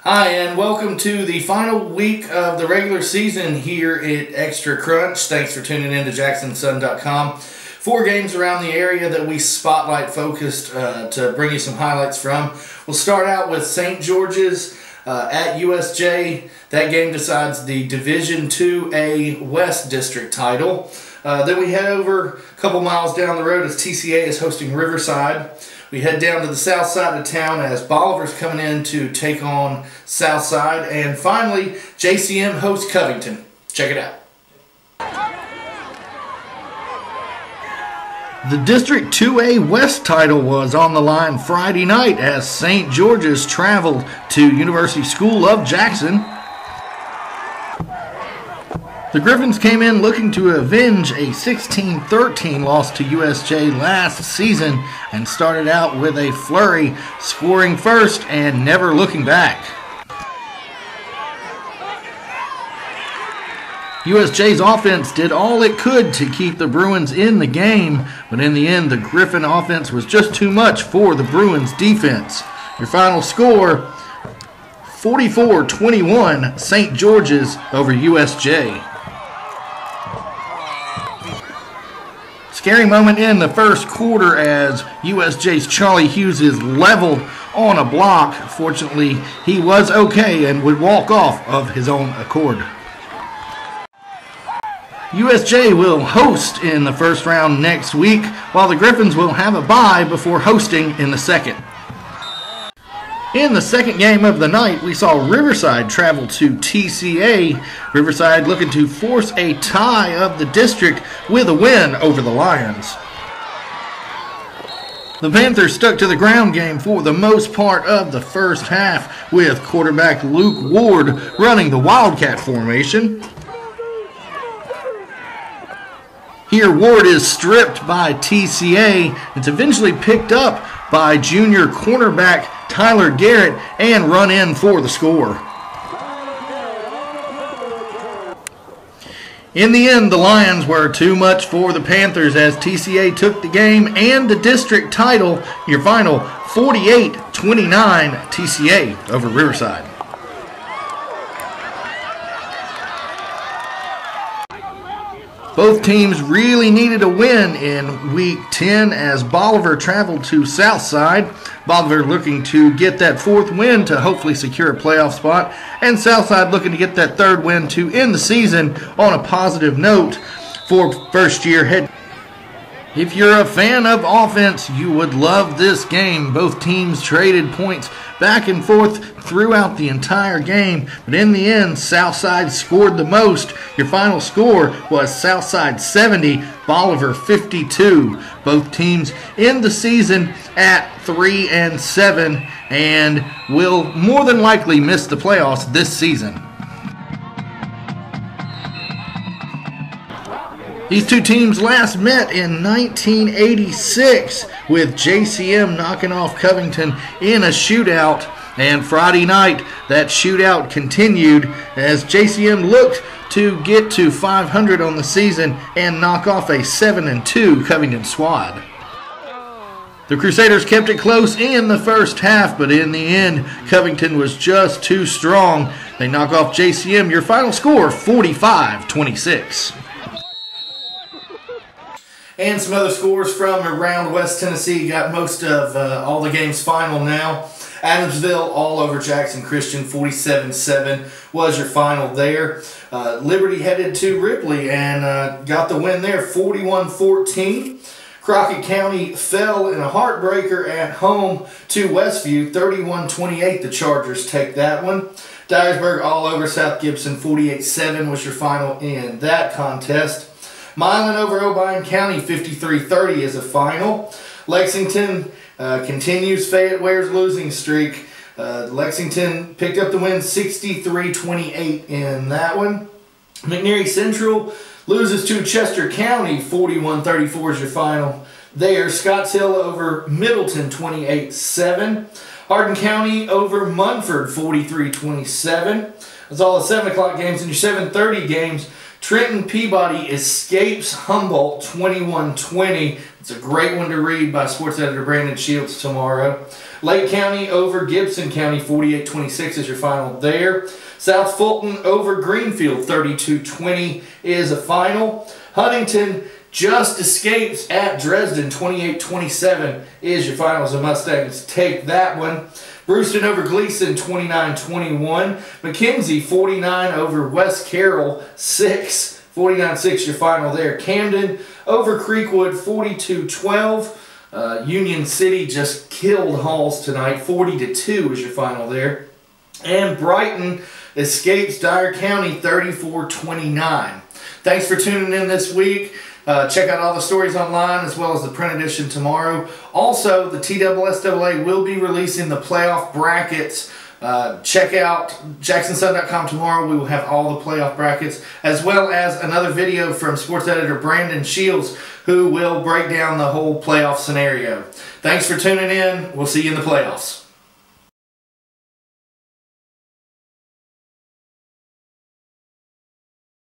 Hi, and welcome to the final week of the regular season here at Extra Crunch. Thanks for tuning in to JacksonSun.com. 4 games around the area that we spotlight focused to bring you some highlights from. We'll start out with St. George's at USJ. That game decides the Division IIA West District title. Then we head over a couple miles down the road as TCA is hosting Riverside. We head down to the south side of town as Bolivar's coming in to take on Southside. And finally, JCM hosts Covington. Check it out. The District 2A West title was on the line Friday night as St. George's traveled to University School of Jackson. The Griffins came in looking to avenge a 16-13 loss to USJ last season and started out with a flurry, scoring first and never looking back. USJ's offense did all it could to keep the Bruins in the game, but in the end the Griffin offense was just too much for the Bruins defense. Your final score, 44-21, St. George's over USJ. Scary moment in the first quarter as USJ's Charlie Hughes is leveled on a block. Fortunately, he was okay and would walk off of his own accord. USJ will host in the first round next week, while the Griffins will have a bye before hosting in the second. In the second game of the night, we saw Riverside travel to TCA. Riverside looking to force a tie of the district with a win over the Lions. The Panthers stuck to the ground game for the most part of the first half, with quarterback Luke Ward running the Wildcat formation. Here, Ward is stripped by TCA. It's eventually picked up by junior cornerback Tyler Garrett and run in for the score. In the end, the Lions were too much for the Panthers as TCA took the game and the district title. Your final 48-29 TCA over Riverside. Both teams really needed a win in Week 10 as Bolivar traveled to Southside. Bolivar looking to get that 4th win to hopefully secure a playoff spot, and Southside looking to get that 3rd win to end the season on a positive note for first-year head. If you're a fan of offense, you would love this game. Both teams traded points back and forth throughout the entire game, but in the end, Southside scored the most. Your final score was Southside 70, Bolivar 52. Both teams end the season at 3-7 and will more than likely miss the playoffs this season. These two teams last met in 1986 with JCM knocking off Covington in a shootout. And Friday night, that shootout continued as JCM looked to get to 500 on the season and knock off a 7-2 Covington squad. The Crusaders kept it close in the first half, but in the end, Covington was just too strong. They knock off JCM. Your final score, 45-26. And some other scores from around West Tennessee. Got most of all the games final now. Adamsville all over Jackson Christian, 47-7 was your final there. Liberty headed to Ripley and got the win there, 41-14. Crockett County fell in a heartbreaker at home to Westview, 31-28. The Chargers take that one. Dyersburg all over South Gibson, 48-7 was your final in that contest. Milan over Obion County, 53-30 is a final. Lexington continues Fayette Ware's losing streak. Lexington picked up the win, 63-28 in that one. McNeary Central loses to Chester County, 41-34 is your final there. Scottshill over Middleton, 28-7. Hardin County over Munford, 43-27. That's all the 7 o'clock games. In your 7:30 games, Trenton Peabody escapes Humboldt 21-20. It's a great one to read by sports editor Brandon Shields tomorrow. Lake County over Gibson County 48-26 is your final there. South Fulton over Greenfield 32-20 is a final. Huntington just escapes at Dresden 28-27 is your finals. The Mustangs take that one. Brewston over Gleason 29-21. McKenzie 49 over West Carroll 6. 49-6 your final there. Camden over Creekwood 42-12. Union City just killed Halls tonight. 40-2 is your final there. And Brighton escapes Dyer County 34-29. Thanks for tuning in this week. Check out all the stories online as well as the print edition tomorrow. Also, the TSSAA will be releasing the playoff brackets. Check out JacksonSun.com tomorrow. We will have all the playoff brackets as well as another video from sports editor Brandon Shields who will break down the whole playoff scenario. Thanks for tuning in. We'll see you in the playoffs.